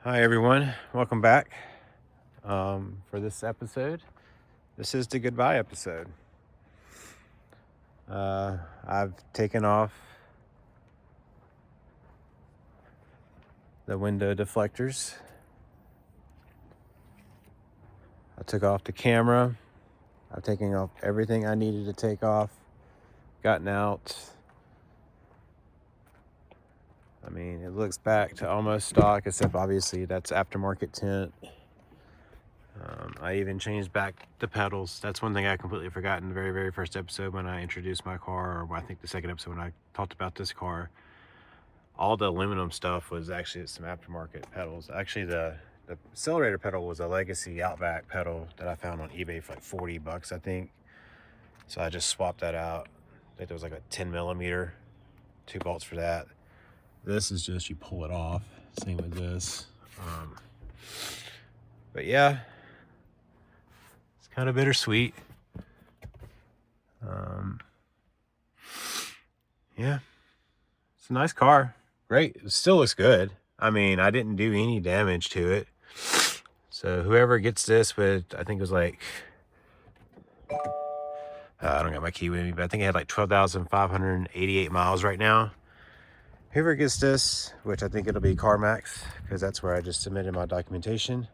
Hi everyone, welcome back for this episode. This is the goodbye episode. I've taken off the window deflectors. I took off the camera. I've taken off everything I needed to take off. Gotten out. I mean, it looks back to almost stock, except obviously that's aftermarket tint. I even changed back the pedals. That's one thing I completely forgot in the very first episode when I introduced my car, or I think the second episode when I talked about this car. All the aluminum stuff was actually some aftermarket pedals. Actually, the accelerator pedal was a legacy Outback pedal that I found on eBay for like $40, I think. So I just swapped that out. I think there was like a 10 millimeter, 2 bolts for that. This is just, you pull it off. Same with this. But yeah, it's kind of bittersweet. Yeah, it's a nice car. Great. It still looks good. I mean, I didn't do any damage to it. So whoever gets this with, I think it was like, I don't got my key with me, but I think it had like 12,588 miles right now. Whoever gets this, which I think it'll be CarMax, because that's where I just submitted my documentation,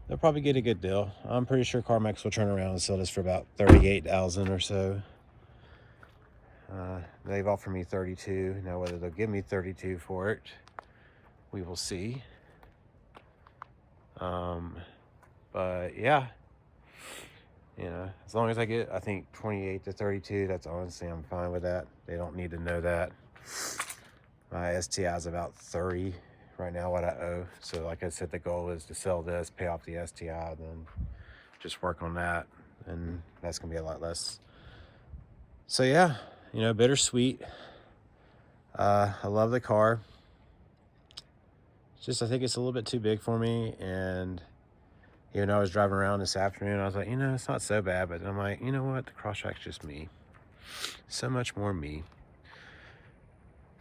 they'll probably get a good deal. I'm pretty sure CarMax will turn around and sell this for about 38,000 or so. They've offered me 32. Now whether they'll give me 32 for it, we will see. But yeah, you know, as long as I get, I think 28 to 32, that's honestly, I'm fine with that. They don't need to know that. My STI is about 30 right now, what I owe. So like I said, the goal is to sell this, pay off the STI, then just work on that, and that's gonna be a lot less. So yeah, you know, bittersweet. I love the car. It's just, I think it's a little bit too big for me. And even though I was driving around this afternoon, I was like, you know, it's not so bad. But I'm like, you know what? The Crosstrack's just me. So much more me.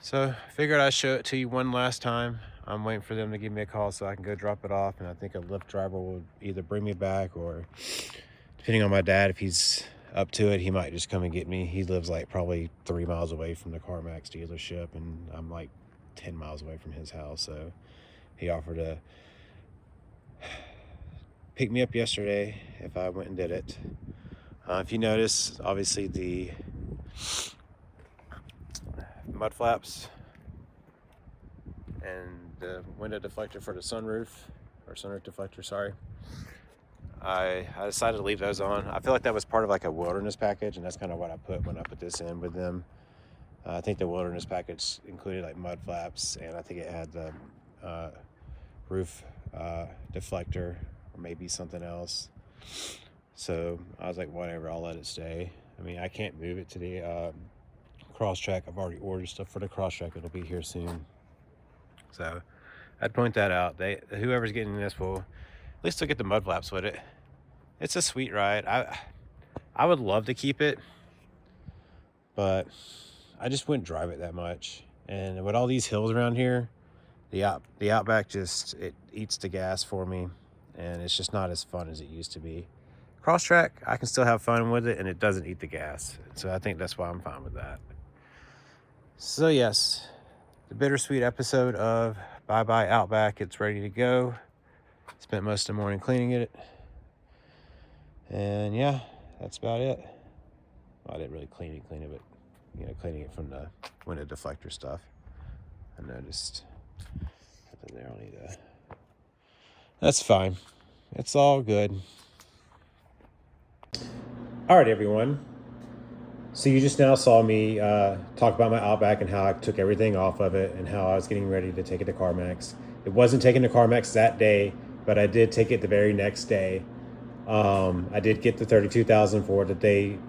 So I figured I'd show it to you one last time. I'm waiting for them to give me a call so I can go drop it off. And I think a Lyft driver will either bring me back, or depending on my dad, if he's up to it, he might just come and get me. He lives like probably 3 miles away from the CarMax dealership, and I'm like 10 miles away from his house. So he offered to pick me up yesterday if I went and did it. If you notice, obviously the mud flaps and the window deflector for the sunroof, or sunroof deflector, sorry, I decided to leave those on. I feel like that was part of like a wilderness package, and that's kind of what I put when I put this in with them. I think the wilderness package included like mud flaps, and I think it had the roof deflector, or maybe something else. So I was like, whatever, I'll let it stay. I mean, I can't move it to the Crosstrack. I've already ordered stuff for the Crosstrack. It'll be here soon. So I'd point that out. Whoever's getting this will at least look at the mud flaps with it. It's a sweet ride. I would love to keep it, but I just wouldn't drive it that much. And with all these hills around here, the Outback just, it eats the gas for me, and it's just not as fun as it used to be. Crosstrack, I can still have fun with it, and it doesn't eat the gas. So I think that's why I'm fine with that. So yes, the bittersweet episode of Bye Bye Outback. It's ready to go. Spent most of the morning cleaning it. And yeah, that's about it. Well, I didn't really clean it, but you know, cleaning it from the window deflector stuff. I noticed something there. I'll need to. That's fine. It's all good. All right, everyone. So you just now saw me talk about my Outback and how I took everything off of it and how I was getting ready to take it to CarMax. It wasn't taken to CarMax that day, but I did take it the very next day. I did get the $32,000 for it that they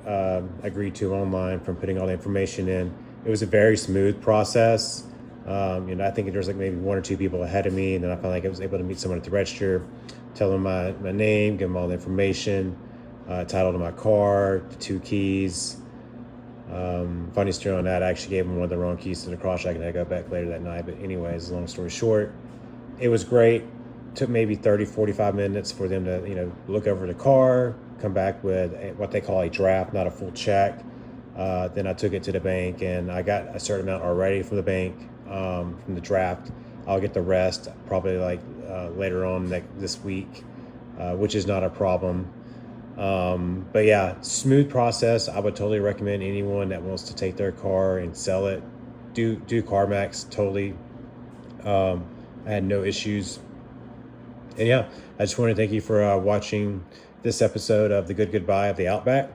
agreed to online from putting all the information in. It was a very smooth process. You know, I think there's like maybe 1 or 2 people ahead of me, and then I felt like I was able to meet someone at the register, tell them my name, give them all the information, title to my car, the 2 keys. Funny story on that, I actually gave them one of the wrong keys to the Crosstrack, and I got back later that night. But anyways, long story short, It was great. Took maybe 30, 45 minutes for them to, look over the car, come back with what they call a draft, not a full check. Then I took it to the bank and I got a certain amount already from the bank, from the draft. I'll get the rest probably like later on this week, which is not a problem. But yeah, smooth process. I would totally recommend anyone that wants to take their car and sell it. Do CarMax totally. I had no issues. And yeah, I just want to thank you for watching this episode of The Good Goodbye of the Outback.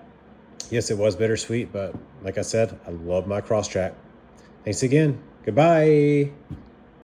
Yes, it was bittersweet, but like I said, I love my Crosstrack. Thanks again. Goodbye.